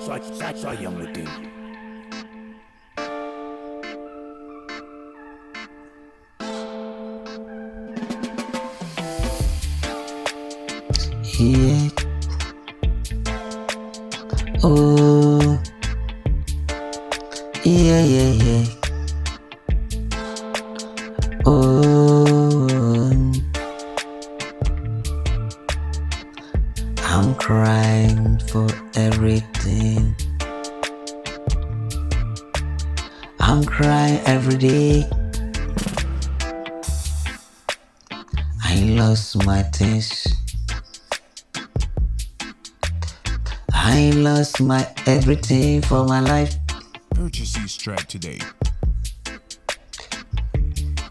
Saya mutin. Yeah. Oh. Yeah, yeah, yeah. Oh. I'm crying for everything. I'm crying every day. I lost my things. I lost my everything for my life. Purchase this track today.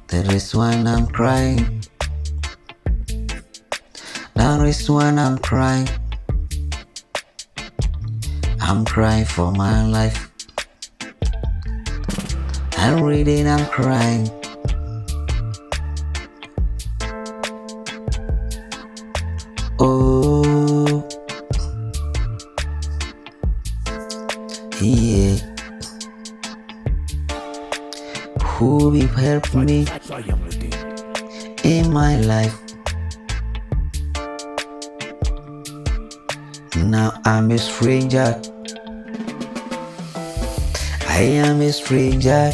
That is when I'm crying. That is when I'm crying. I'm crying for my life. Every day I'm crying. Oh, yeah. Who will help me Saya mutin. in my life? Now I'm a stranger. I am a stranger.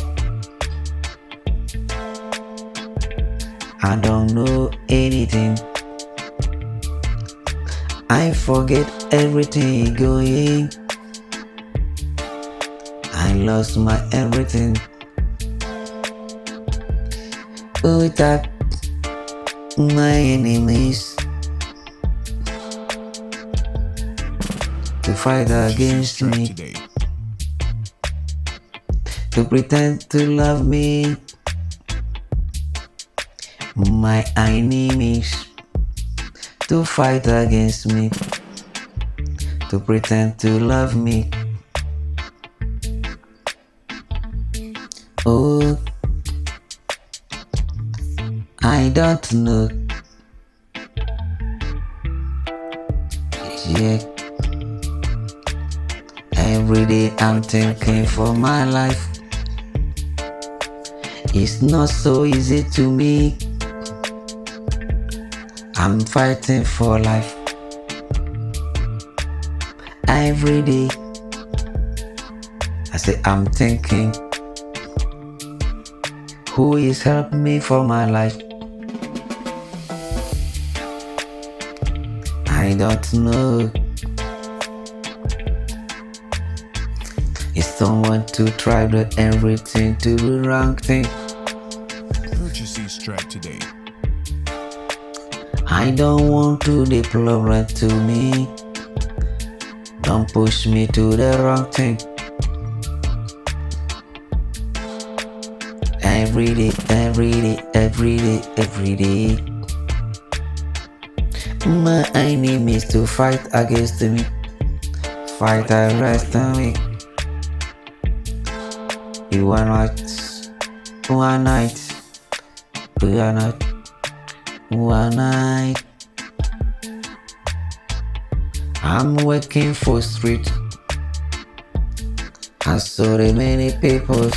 I don't know anything. I forget everything going. I lost my everything. Who attacked my enemies to fight against me, Today. to pretend to love me? My enemies to fight against me, to pretend to love me. Oh, I don't know. Yeah. Every day I'm thinking for my life. It's not so easy to me. I'm fighting for life. Every day I say I'm thinking, who is helping me for my life? I don't know. It's someone to try to everything to the wrong thing. Purchase this track today. I don't want to deplore to me. Don't push me to the wrong thing. Every day, every day, every day, every day. My enemies to fight against me. Fight against me. You are not one night. We are not one night. I'm working for street. I saw the many people